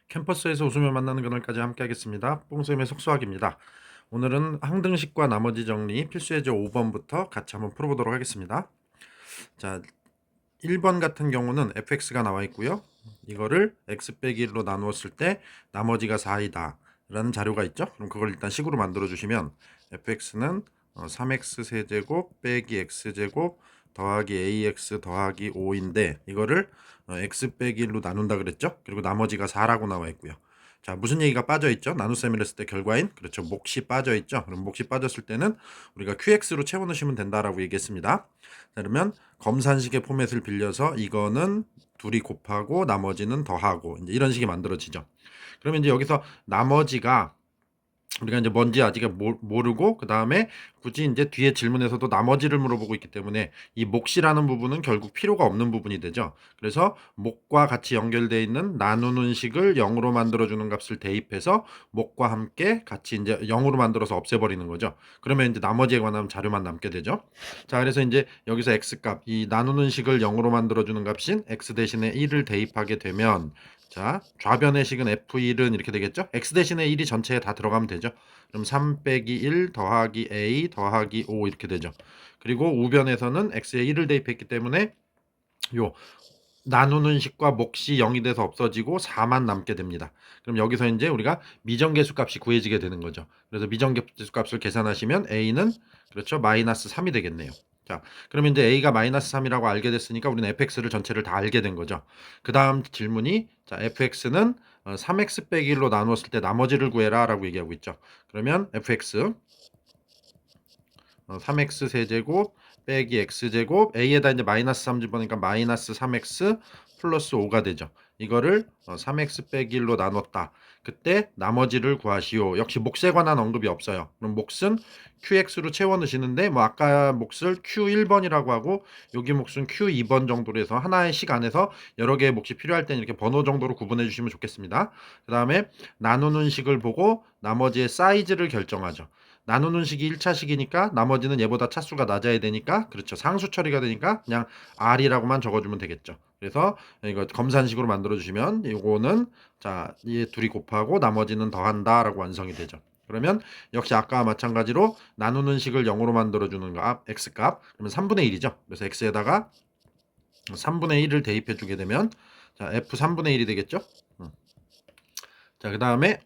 캠퍼스에서 웃으며 만나는 그날까지 함께하겠습니다. 뽕쌤의 속수학입니다. 오늘은 항등식과 나머지 정리 필수예제 5번부터 같이 한번 풀어보도록 하겠습니다. 자, 1번 같은 경우는 fx가 나와 있고요. 이거를 x 빼기 1로 나누었을 때 나머지가 4이다 라는 자료가 있죠. 그럼 그걸 일단 식으로 만들어 주시면 fx는 3x 세제곱 빼기 x제곱 더하기 ax 더하기 5인데 이거를 x 빼기 1로 나눈다 그랬죠. 그리고 나머지가 4라고 나와 있고요. 자, 무슨 얘기가 빠져 있죠? 나눗셈을 했을 때 결과인 그렇죠. 몫이 빠져 있죠. 그럼 몫이 빠졌을 때는 우리가 qx로 채워 넣으시면 된다라고 얘기했습니다. 자, 그러면 검산식의 포맷을 빌려서 이거는 둘이 곱하고 나머지는 더하고 이제 이런 식이 만들어지죠. 그러면 이제 여기서 나머지가 우리가 이제 뭔지 아직 모르고 그 다음에 굳이 이제 뒤에 질문에서도 나머지를 물어보고 있기 때문에 이 몫이라는 부분은 결국 필요가 없는 부분이 되죠. 그래서 몫과 같이 연결되어 있는 나누는 식을 0으로 만들어주는 값을 대입해서 몫과 함께 같이 이제 0으로 만들어서 없애버리는 거죠. 그러면 이제 나머지에 관한 자료만 남게 되죠. 자, 그래서 이제 여기서 x값, 이 나누는 식을 0으로 만들어주는 값인 x 대신에 1을 대입하게 되면 자, 좌변의 식은 f1은 이렇게 되겠죠? x 대신에 1이 전체에 다 들어가면 되죠. 그럼 3 빼기 1 더하기 a 더하기 5 이렇게 되죠. 그리고 우변에서는 x에 1을 대입했기 때문에 요 나누는 식과 몫이 0이 돼서 없어지고 4만 남게 됩니다. 그럼 여기서 이제 우리가 미정계수 값이 구해지게 되는 거죠. 그래서 미정계수 값을 계산하시면 a는 그렇죠. 마이너스 3이 되겠네요. 자, 그러면 이제 a가 마이너스 3이라고 알게 됐으니까 우리는 fx를 전체를 다 알게 된 거죠. 그 다음 질문이 자, fx는 3x 빼기 1로 나누었을 때 나머지를 구해라 라고 얘기하고 있죠. 그러면 fx 3x 세제곱 빼기 x제곱 a에다 이제 마이너스 3 집어넣으니까 마이너스 3x 플러스 5가 되죠. 이거를 3x 빼기 1로 나눴다. 그때 나머지를 구하시오. 역시 몫에 관한 언급이 없어요. 그럼 몫은 qx로 채워 넣으시는데 뭐 아까 몫을 q1번이라고 하고 여기 몫은 q2번 정도로 해서 하나의 식 안에서 여러 개의 몫이 필요할 때는 이렇게 번호 정도로 구분해 주시면 좋겠습니다. 그 다음에 나누는 식을 보고 나머지의 사이즈를 결정하죠. 나누는 식이 1차식이니까 나머지는 얘보다 차수가 낮아야 되니까 그렇죠. 상수 처리가 되니까 그냥 R이라고만 적어주면 되겠죠. 그래서 이거 검산식으로 만들어 주시면 이거는 자, 이 둘이 곱하고 나머지는 더한다 라고 완성이 되죠. 그러면 역시 아까와 마찬가지로 나누는 식을 0으로 만들어 주는 값 x값 그러면 3분의 1이죠. 그래서 x에다가 3분의 1을 대입해 주게 되면 자, f 3분의 1이 되겠죠. 자, 그 다음에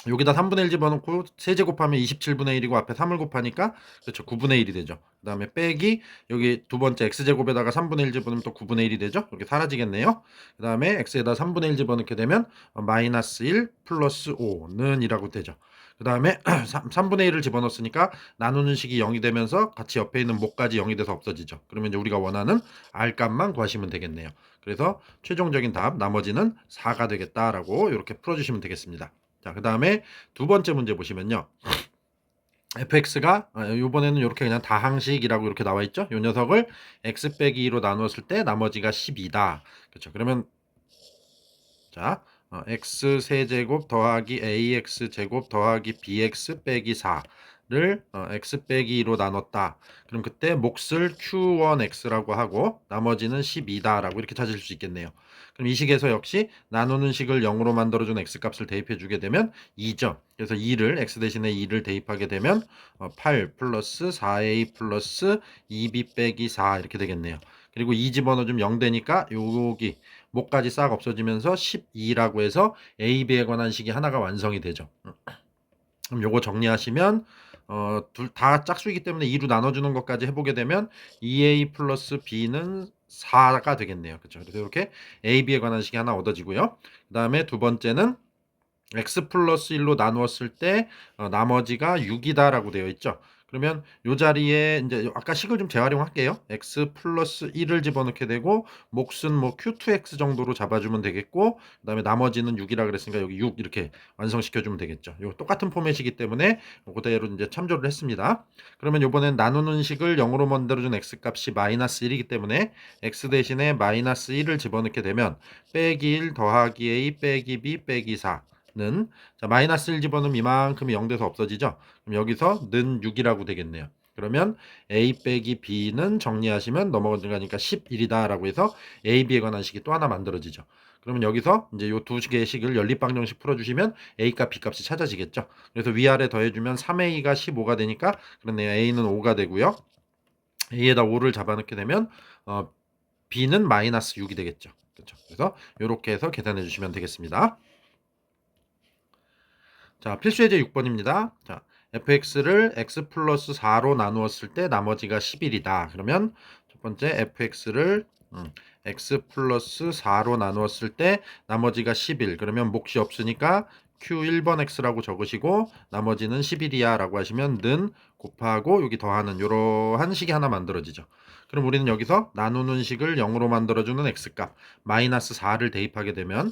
여기다 3분의 1 집어넣고 세제 곱하면 27분의 1이고 앞에 3을 곱하니까 그렇죠. 9분의 1이 되죠. 그 다음에 빼기 여기 두 번째 x제곱에다가 3분의 1 집어넣으면 또 9분의 1이 되죠. 이렇게 사라지겠네요. 그 다음에 x에다 3분의 1 집어넣게 되면 마이너스 1 플러스 5는 이라고 되죠. 그 다음에 3분의 1을 집어넣었으니까 나누는 식이 0이 되면서 같이 옆에 있는 목까지 0이 돼서 없어지죠. 그러면 이제 우리가 원하는 R값만 구하시면 되겠네요. 그래서 최종적인 답 나머지는 4가 되겠다라고 이렇게 풀어주시면 되겠습니다. 자, 그 다음에 두 번째 문제 보시면요. fx가 이번에는 이렇게 그냥 다항식이라고 이렇게 나와 있죠. 이 녀석을 x 빼기 2로 나누었을 때 나머지가 12다. 그렇죠. 그러면 자, x 세제곱 더하기 ax 제곱 더하기 bx 빼기 4를 x 빼기 2로 나눴다. 그럼 그때 몫을 q1x라고 하고 나머지는 12다라고 이렇게 찾을 수 있겠네요. 그럼 이 식에서 역시 나누는 식을 0으로 만들어준 x값을 대입해 주게 되면 2죠. 그래서 2를 x 대신에 2를 대입하게 되면 8 플러스 4a 플러스 2b 빼기 4 이렇게 되겠네요. 그리고 2 집어넣으면 0 되니까 여기 목까지 싹 없어지면서 12라고 해서 A, B에 관한 식이 하나가 완성이 되죠. 그럼 요거 정리하시면 둘 다 짝수이기 때문에 2로 나눠주는 것까지 해보게 되면 2A 플러스 B는 4가 되겠네요. 그렇죠? 그래서 이렇게 A, B에 관한 식이 하나 얻어지고요. 그 다음에 두 번째는 x 플러스 1로 나누었을 때 나머지가 6이다라고 되어 있죠. 그러면 이 자리에 이제 아까 식을 좀 재활용할게요. x 플러스 1을 집어넣게 되고 몫은 뭐 q2x 정도로 잡아주면 되겠고 그다음에 나머지는 6이라 그랬으니까 여기 6 이렇게 완성시켜주면 되겠죠. 이 똑같은 포맷이기 때문에 그대로 이제 참조를 했습니다. 그러면 이번엔 나누는 식을 0으로 만들어준 x 값이 마이너스 1이기 때문에 x 대신에 마이너스 1을 집어넣게 되면 빼기 1 더하기 a 빼기 b 빼기 4 는 자, 마이너스 1 집어넣으면 이만큼이 0 돼서 없어지죠. 그럼 여기서 는 6이라고 되겠네요. 그러면 a 빼기 b는 정리하시면 넘어가니까 11이다 라고 해서 a, b에 관한 식이 또 하나 만들어지죠. 그러면 여기서 이제 요 두 개의 식을 연립방정식 풀어주시면 a 값, b 값이 찾아지겠죠. 그래서 위아래 더해주면 3a가 15가 되니까 그렇네요. a는 5가 되고요. a에다 5를 잡아넣게 되면 b는 마이너스 6이 되겠죠. 그렇죠. 그래서 이렇게 해서 계산해 주시면 되겠습니다. 자, 필수 예제 6번입니다. 자, fx를 x 플러스 4로 나누었을 때 나머지가 11이다. 그러면 첫 번째 fx를 x 플러스 4로 나누었을 때 나머지가 11. 그러면 몫이 없으니까 q 1번 x라고 적으시고 나머지는 11이야 라고 하시면 는 곱하고 여기 더하는 이러한 식이 하나 만들어지죠. 그럼 우리는 여기서 나누는 식을 0으로 만들어주는 x값 마이너스 4를 대입하게 되면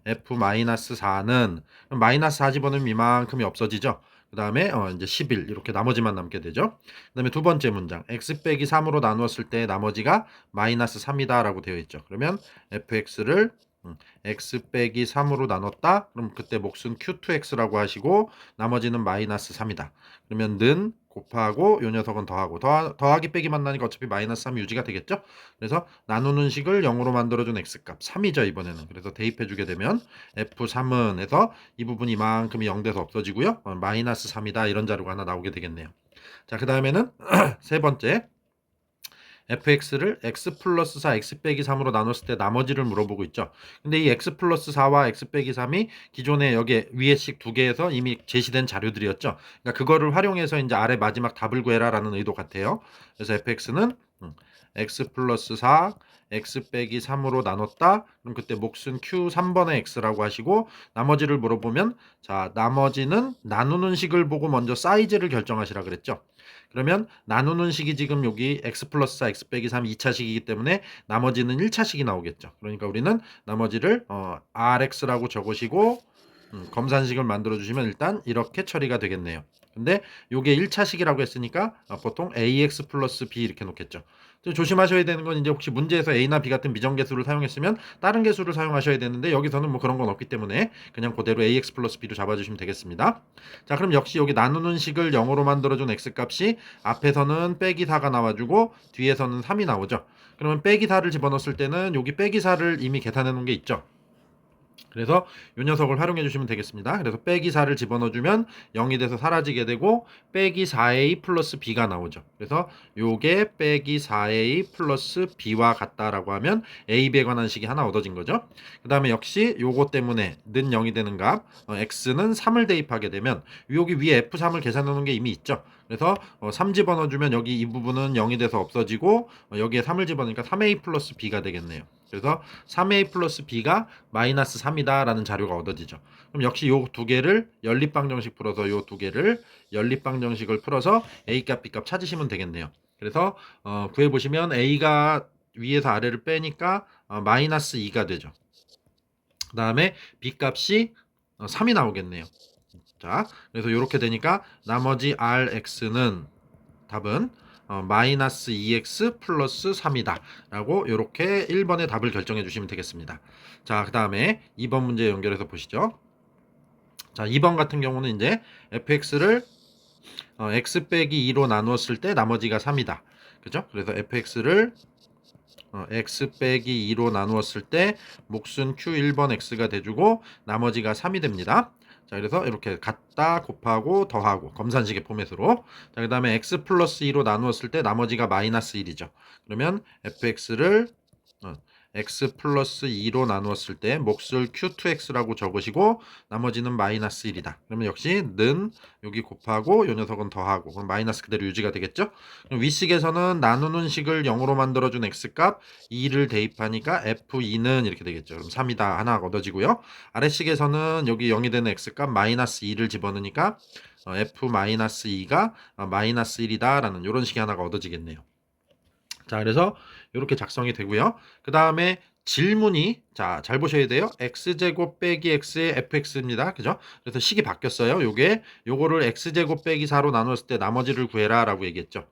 f-4는 마이너스 4 집어넣으면 이만큼이 없어지죠. 그 다음에 이제 11 이렇게 나머지만 남게 되죠. 그 다음에 두 번째 문장 x 빼기 3으로 나누었을 때 나머지가 마이너스 3이다 라고 되어 있죠. 그러면 fx를 x 빼기 3으로 나눴다. 그럼 그때 몫은 q2x라고 하시고 나머지는 마이너스 3이다. 그러면 는 곱하고 요 녀석은 더하고 더하기 빼기만 나니까 어차피 마이너스 3이 유지가 되겠죠. 그래서 나누는 식을 0으로 만들어준 x값 3이죠 이번에는. 그래서 대입해주게 되면 f3은 해서 이 부분이 이만큼이 0 돼서 없어지고요. 마이너스 3이다 이런 자료가 하나 나오게 되겠네요. 자, 그 다음에는 세 번째 fx를 x 플러스 4 x 빼기 3으로 나눴을 때 나머지를 물어보고 있죠. 근데 이 x 플러스 4와 x 빼기 3이 기존에 여기 위에 식 두 개에서 이미 제시된 자료들이었죠. 그러니까 그거를 활용해서 이제 아래 마지막 답을 구해라라는 의도 같아요. 그래서 fx는 x 플러스 4 x 빼기 3으로 나눴다. 그럼 그때 몫은 q 3번의 x라고 하시고 나머지를 물어보면 자, 나머지는 나누는 식을 보고 먼저 사이즈를 결정하시라 그랬죠. 그러면 나누는 식이 지금 여기 x 플러스 4 x 빼기 3 2차식이기 때문에 나머지는 1차식이 나오겠죠. 그러니까 우리는 나머지를 rx라고 적으시고 검산식을 만들어 주시면 일단 이렇게 처리가 되겠네요. 근데 요게 1차식이라고 했으니까 보통 ax 플러스 b 이렇게 놓겠죠. 조심하셔야 되는 건 이제 혹시 문제에서 a나 b 같은 미정계수를 사용했으면 다른 계수를 사용하셔야 되는데 여기서는 뭐 그런 건 없기 때문에 그냥 그대로 ax 플러스 b로 잡아주시면 되겠습니다. 자, 그럼 역시 여기 나누는 식을 0으로 만들어준 x값이 앞에서는 빼기 4가 나와주고 뒤에서는 3이 나오죠. 그러면 빼기 4를 집어넣었을 때는 여기 빼기 4를 이미 계산해 놓은 게 있죠. 그래서 이 녀석을 활용해 주시면 되겠습니다. 그래서 빼기 4를 집어넣어주면 0이 돼서 사라지게 되고 빼기 4a 플러스 b가 나오죠. 그래서 요게 빼기 4a 플러스 b와 같다라고 하면 a, b에 관한 식이 하나 얻어진 거죠. 그 다음에 역시 요거 때문에 는 0이 되는 값 x는 3을 대입하게 되면 여기 위에 f3을 계산해 놓은 게 이미 있죠. 그래서 3 집어넣어주면 여기 이 부분은 0이 돼서 없어지고 여기에 3을 집어넣으니까 3a 플러스 b가 되겠네요. 그래서 3a 플러스 b가 마이너스 3이다 라는 자료가 얻어지죠. 그럼 역시 요 두 개를 연립방정식 풀어서 요 두 개를 연립방정식을 풀어서 a 값, b 값 찾으시면 되겠네요. 그래서 구해보시면 a가 위에서 아래를 빼니까 마이너스 2가 되죠. 그 다음에 b 값이 3이 나오겠네요. 자, 그래서 이렇게 되니까 나머지 rx는 답은 마이너스 2x 플러스 3이다 라고 이렇게 1번의 답을 결정해 주시면 되겠습니다. 자, 그 다음에 2번 문제 연결해서 보시죠. 자, 2번 같은 경우는 이제 fx를 x 빼기 2로 나누었을 때 나머지가 3이다. 그죠? 그래서 fx를 x 빼기 2로 나누었을 때 몫은 q 1번 x가 돼주고 나머지가 3이 됩니다. 자, 그래서 이렇게 같다 곱하고 더하고 검산식의 포맷으로. 자, 그 다음에 x 플러스 2로 나누었을 때 나머지가 마이너스 1이죠. 그러면 fx를 x 플러스 2로 나누었을 때 몫을 q2x라고 적으시고 나머지는 마이너스 1이다. 그러면 역시 는 여기 곱하고 요 녀석은 더하고 그럼 마이너스 그대로 유지가 되겠죠. 그럼 위식에서는 나누는 식을 0으로 만들어준 x값 2를 대입하니까 f2는 이렇게 되겠죠. 그럼 3이다 하나 얻어지고요. 아래식에서는 여기 0이 되는 x값 마이너스 2를 집어넣으니까 f-2가 마이너스 1이다 라는 이런 식이 하나가 얻어지겠네요. 자, 그래서 이렇게 작성이 되고요. 그 다음에 질문이 자, 잘 보셔야 돼요. x제곱 빼기 x의 fx입니다. 그죠? 그래서 식이 바뀌었어요. 요거를 x제곱 빼기 4로 나눴을 때 나머지를 구해라 라고 얘기했죠.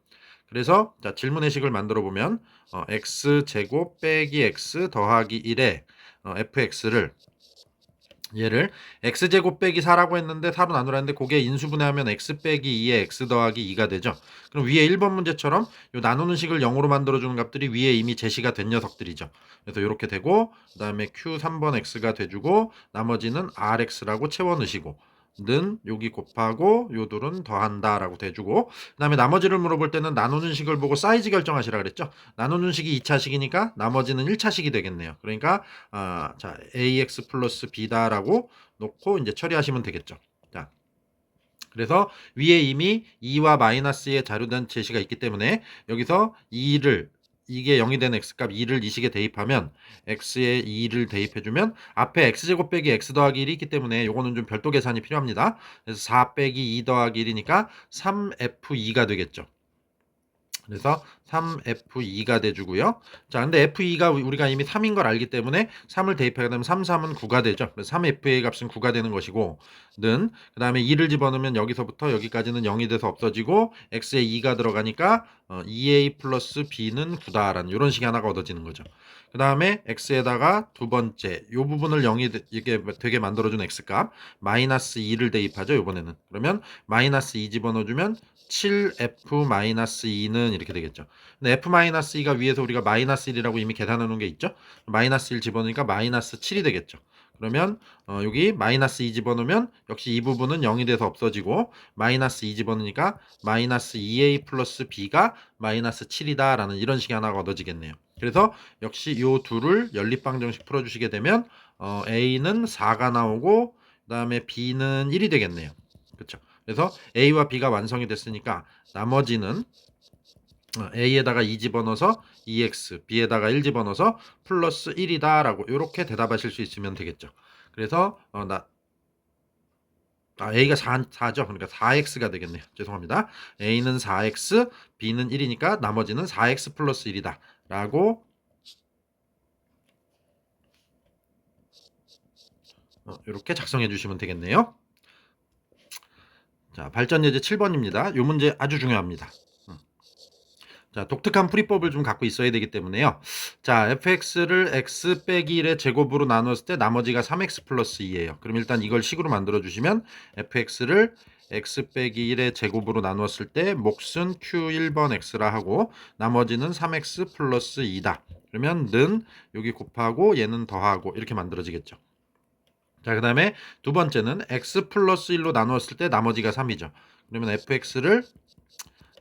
그래서 자, 질문의 식을 만들어 보면 x제곱 빼기 x 더하기 1에 fx를 얘를 x제곱 빼기 4라고 했는데 4로 나누라 했는데 그게 인수분해하면 x 빼기 2에 x 더하기 2가 되죠. 그럼 위에 1번 문제처럼 요 나누는 식을 0으로 만들어주는 값들이 위에 이미 제시가 된 녀석들이죠. 그래서 이렇게 되고 그 다음에 q 3번 x가 돼주고 나머지는 rx라고 채워 넣으시고 는 여기 곱하고 요 둘은 더한다 라고 돼주고 그 다음에 나머지를 물어볼 때는 나누는 식을 보고 사이즈 결정하시라 그랬죠. 나누는 식이 2차식이니까 나머지는 1차식이 되겠네요. 그러니까 자 ax 플러스 b다라고 놓고 이제 처리하시면 되겠죠. 자, 그래서 위에 이미 2와 마이너스의 자료된 제시가 있기 때문에 여기서 2를 이게 0이 되는 x값 2를 이 식에 대입하면 x에 2를 대입해주면 앞에 x제곱 빼기 x 더하기 1이 있기 때문에 요거는 좀 별도 계산이 필요합니다. 그래서 4 빼기 2 더하기 1이니까 3f2가 되겠죠. 그래서 3f2가 돼주고요. 자, 근데 f2가 우리가 이미 3인 걸 알기 때문에 3을 대입하게 되면 3, 3은 9가 되죠. 그래서 3f의 값은 9가 되는 것이고 는 그 다음에 2를 집어넣으면 여기서부터 여기까지는 0이 돼서 없어지고 x에 2가 들어가니까 2a 플러스 b는 9다라는 이런 식이 하나가 얻어지는 거죠. 그 다음에 x에다가 두 번째 이 부분을 0이 이게 되게 만들어준 x값 마이너스 2를 대입하죠. 이번에는 그러면 마이너스 2 집어넣어주면 7f-2는 이렇게 되겠죠. 근데 f-2가 위에서 우리가 마이너스 1이라고 이미 계산해 놓은 게 있죠. 마이너스 1 집어넣으니까 마이너스 7이 되겠죠. 그러면 여기 마이너스 2 집어넣으면 역시 이 부분은 0이 돼서 없어지고 마이너스 2 집어넣으니까 마이너스 2a 플러스 b가 마이너스 7이다 라는 이런 식이 하나가 얻어지겠네요. 그래서 역시 요 둘을 연립방정식 풀어주시게 되면 a는 4가 나오고 그 다음에 b는 1이 되겠네요. 그렇죠. 그래서 A와 B가 완성이 됐으니까 나머지는 A에다가 2 집어넣어서 2x, B에다가 1 집어넣어서 플러스 1이다 라고 이렇게 대답하실 수 있으면 되겠죠. 그래서 A가 4죠. 그러니까 4x가 되겠네요. 죄송합니다. A는 4x, B는 1이니까 나머지는 4x 플러스 1이다 라고 이렇게 작성해 주시면 되겠네요. 자, 발전 예제 7번입니다. 이 문제 아주 중요합니다. 자, 독특한 풀이법을 좀 갖고 있어야 되기 때문에요. 자, fx를 x 빼기 1의 제곱으로 나눴을 때 나머지가 3x 플러스 2예요. 그럼 일단 이걸 식으로 만들어 주시면 fx를 x 빼기 1의 제곱으로 나눴을 때 몫은 q1번 x라 하고 나머지는 3x 플러스 2다. 그러면 는 여기 곱하고 얘는 더하고 이렇게 만들어지겠죠. 자, 그 다음에 두 번째는 x 플러스 1로 나누었을 때 나머지가 3이죠. 그러면 fx를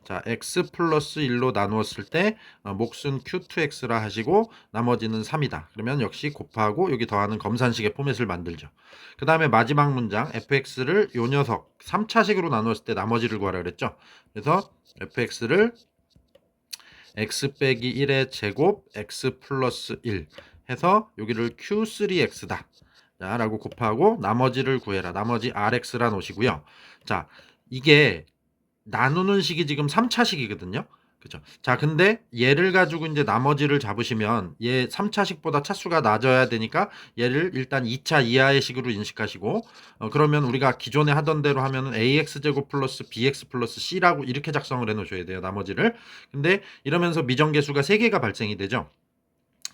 자, x 플러스 1로 나누었을 때 몫은 q2x라 하시고 나머지는 3이다. 그러면 역시 곱하고 여기 더하는 검산식의 포맷을 만들죠. 그 다음에 마지막 문장 fx를 요 녀석 3차식으로 나누었을 때 나머지를 구하라 그랬죠. 그래서 fx를 x 빼기 1의 제곱 x 플러스 1 해서 여기를 q3x다. 자, 라고 곱하고 나머지를 구해라. 나머지 rx라 놓으시고요. 자, 이게 나누는 식이 지금 3차식이거든요. 그죠? 자, 근데 얘를 가지고 이제 나머지를 잡으시면 얘 3차식보다 차수가 낮아야 되니까 얘를 일단 2차 이하의 식으로 인식하시고 그러면 우리가 기존에 하던 대로 하면은 ax제곱 플러스 bx 플러스 c라고 이렇게 작성을 해 놓으셔야 돼요. 나머지를. 근데 이러면서 미정계수가 3개가 발생이 되죠.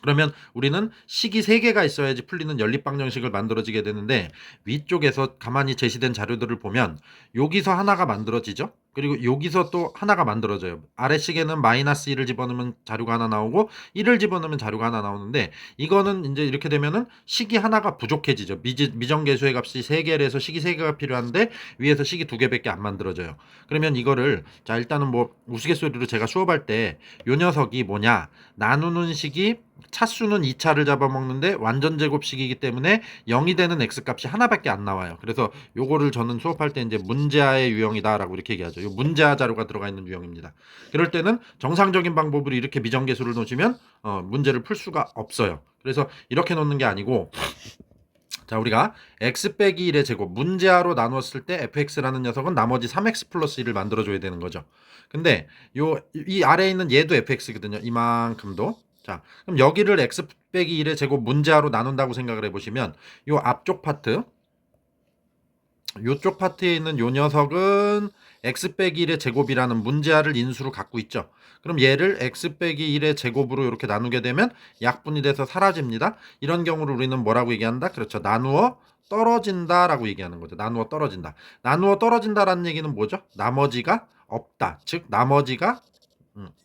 그러면 우리는 식이 3개가 있어야지 풀리는 연립방정식을 만들어지게 되는데 위쪽에서 가만히 제시된 자료들을 보면 여기서 하나가 만들어지죠. 그리고 여기서 또 하나가 만들어져요. 아래식에는 마이너스 1을 집어넣으면 자료가 하나 나오고 1을 집어넣으면 자료가 하나 나오는데 이거는 이제 이렇게 되면은 식이 하나가 부족해지죠. 미정계수의 값이 3개라서 식이 3개가 필요한데 위에서 식이 2개밖에 안 만들어져요. 그러면 이거를 자 일단은 뭐 우스갯소리로 제가 수업할 때 요 녀석이 뭐냐 나누는 식이 차수는 2차를 잡아먹는데 완전 제곱식이기 때문에 0이 되는 x값이 하나밖에 안 나와요. 그래서 요거를 저는 수업할 때 이제 문제하의 유형이다라고 이렇게 얘기하죠. 요 문제하 자료가 들어가 있는 유형입니다. 그럴 때는 정상적인 방법으로 이렇게 미정계수를 놓으시면 문제를 풀 수가 없어요. 그래서 이렇게 놓는 게 아니고 자, 우리가 x 빼기 1의 제곱 문제하로 나눴을 때 fx라는 녀석은 나머지 3x 플러스 1을 만들어줘야 되는 거죠. 근데 이 아래에 있는 얘도 fx거든요. 이만큼도. 자, 그럼 여기를 x 빼기 1의 제곱 문제하로 나눈다고 생각을 해보시면 이 앞쪽 파트 요쪽 파트에 있는 요 녀석은 x 빼기 1의 제곱이라는 문제아를 인수로 갖고 있죠. 그럼 얘를 x 빼기 1의 제곱으로 이렇게 나누게 되면 약분이 돼서 사라집니다. 이런 경우를 우리는 뭐라고 얘기한다? 그렇죠. 나누어 떨어진다 라고 얘기하는 거죠. 나누어 떨어진다. 나누어 떨어진다라는 얘기는 뭐죠? 나머지가 없다. 즉 나머지가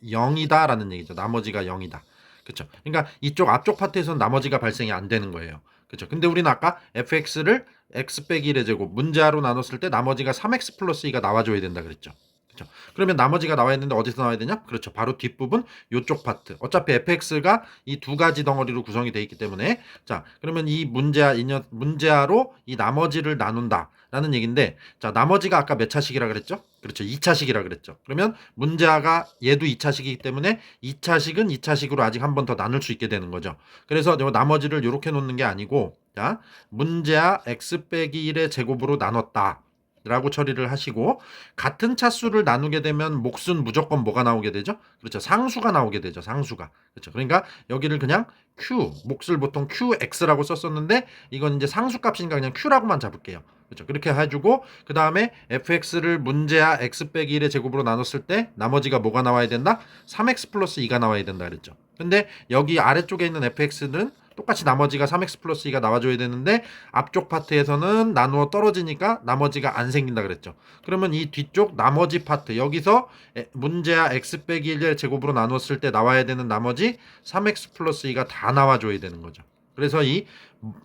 0이다 라는 얘기죠. 나머지가 0이다. 그렇죠. 그러니까 이쪽 앞쪽 파트에서는 나머지가 발생이 안 되는 거예요. 그렇죠. 근데 우리는 아까 fx를 x 빼기 1의 제곱 문자로 나눴을 때 나머지가 3x 플러스 2가 나와줘야 된다 그랬죠. 그렇죠. 그러면 나머지가 나와야 되는데 어디서 나와야 되냐? 그렇죠. 바로 뒷부분 요쪽 파트. 어차피 fx가 이 두 가지 덩어리로 구성이 되어 있기 때문에 자 그러면 이 문제아로 이 나머지를 나눈다. 라는 얘기인데 자 나머지가 아까 몇 차식이라 그랬죠? 그렇죠. 2차식이라 그랬죠. 그러면 문제아가 얘도 2차식이기 때문에 2차식은 2차식으로 아직 한 번 더 나눌 수 있게 되는 거죠. 그래서 나머지를 이렇게 놓는 게 아니고 자 문제아 x 빼기 1의 제곱으로 나눴다. 라고 처리를 하시고 같은 차수를 나누게 되면 몫은 무조건 뭐가 나오게 되죠? 그렇죠. 상수가 나오게 되죠. 상수가. 그렇죠. 그러니까 여기를 그냥 q, 몫을 보통 qx라고 썼었는데 이건 이제 상수값이니까 그냥 q라고만 잡을게요. 그렇죠. 그렇게 해주고 그 다음에 fx를 문제아 x 빼기 1의 제곱으로 나눴을 때 나머지가 뭐가 나와야 된다? 3x 플러스 2가 나와야 된다 그랬죠. 근데 여기 아래쪽에 있는 fx는 똑같이 나머지가 3x 플러스 2가 나와줘야 되는데 앞쪽 파트에서는 나누어 떨어지니까 나머지가 안 생긴다 그랬죠. 그러면 이 뒤쪽 나머지 파트 여기서 문제아 x 빼기 1의 제곱으로 나눴을 때 나와야 되는 나머지 3x 플러스 2가 다 나와줘야 되는 거죠. 그래서 이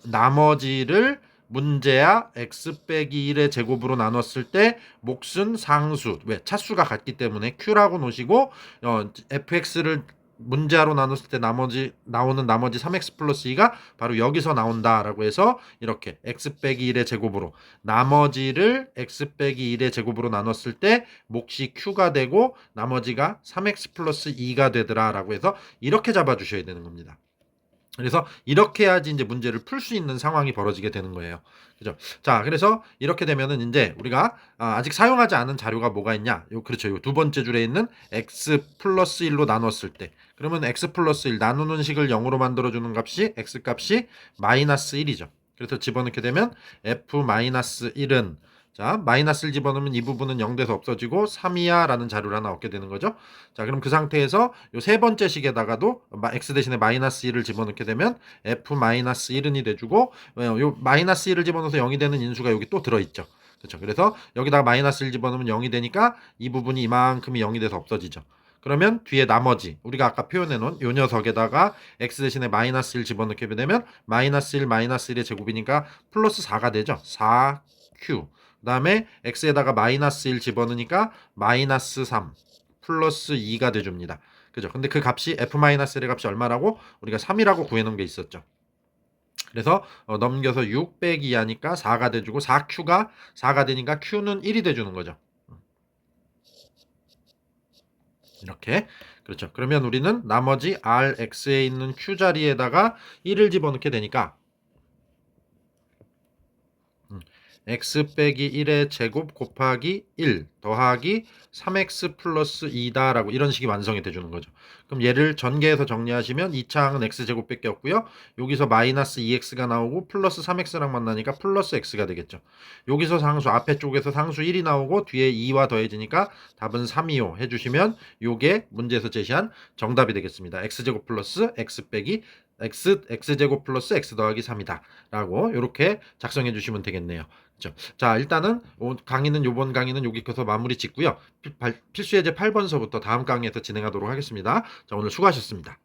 나머지를 문제야 x 빼기 1의 제곱으로 나눴을 때 몫은 상수 왜 차수가 같기 때문에 q라고 놓으시고 fx를 문제아로 나눴을 때 나오는 나머지 3x 플러스 2가 바로 여기서 나온다라고 해서 이렇게 x 빼기 1의 제곱으로 나머지를 x 빼기 1의 제곱으로 나눴을 때 몫이 q가 되고 나머지가 3x 플러스 2가 되더라라고 해서 이렇게 잡아주셔야 되는 겁니다. 그래서 이렇게 해야지 이제 문제를 풀 수 있는 상황이 벌어지게 되는 거예요. 그죠? 자, 그래서 이렇게 되면은 이제 우리가 아직 사용하지 않은 자료가 뭐가 있냐? 그렇죠. 요 두 번째 줄에 있는 x 플러스 1로 나눴을 때. 그러면 x 플러스 1 나누는 식을 0으로 만들어주는 값이 x 값이 마이너스 1이죠. 그래서 집어넣게 되면 f 마이너스 1은 자, 마이너스를 집어넣으면 이 부분은 0 돼서 없어지고 3이야 라는 자료를 하나 얻게 되는 거죠. 자, 그럼 그 상태에서 요 세 번째 식에다가도 x 대신에 마이너스 1을 집어넣게 되면 f 마이너스 1은이 돼주고 요 마이너스 1을 집어넣어서 0이 되는 인수가 여기 또 들어있죠. 그렇죠. 그래서 여기다가 마이너스 1 집어넣으면 0이 되니까 이 부분이 이만큼이 0이 돼서 없어지죠. 그러면 뒤에 나머지 우리가 아까 표현해 놓은 요 녀석에다가 x 대신에 마이너스 1 집어넣게 되면 마이너스 1 마이너스 1의 제곱이니까 플러스 4가 되죠. 4q 그 다음에 x에다가 마이너스 1 집어넣으니까 마이너스 3 플러스 2가 돼줍니다. 그죠? 근데 그 값이 f-1의 값이 얼마라고? 우리가 3이라고 구해놓은 게 있었죠. 그래서 넘겨서 6 빼기 2하니까 4가 돼주고 4q가 4가 되니까 q는 1이 돼주는 거죠. 이렇게 그렇죠. 그러면 우리는 나머지 rx에 있는 q 자리에다가 1을 집어넣게 되니까 x 빼기 1의 제곱 곱하기 1 더하기 3x 플러스 2다 라고 이런 식이 완성이 돼주는 거죠. 그럼 얘를 전개해서 정리하시면 2차항은 x제곱밖에 없고요. 여기서 마이너스 2x가 나오고 플러스 3x랑 만나니까 플러스 x가 되겠죠. 여기서 상수 앞에 쪽에서 상수 1이 나오고 뒤에 2와 더해지니까 답은 3이요 해주시면 요게 문제에서 제시한 정답이 되겠습니다. x제곱 플러스 x 빼기 x제곱 플러스 x 더하기 3이다 라고 이렇게 작성해 주시면 되겠네요. 그렇죠? 자, 일단은 이번 강의는 여기서 마무리 짓고요. 필수 예제 8번서부터 다음 강의에서 진행하도록 하겠습니다. 자, 오늘 수고하셨습니다.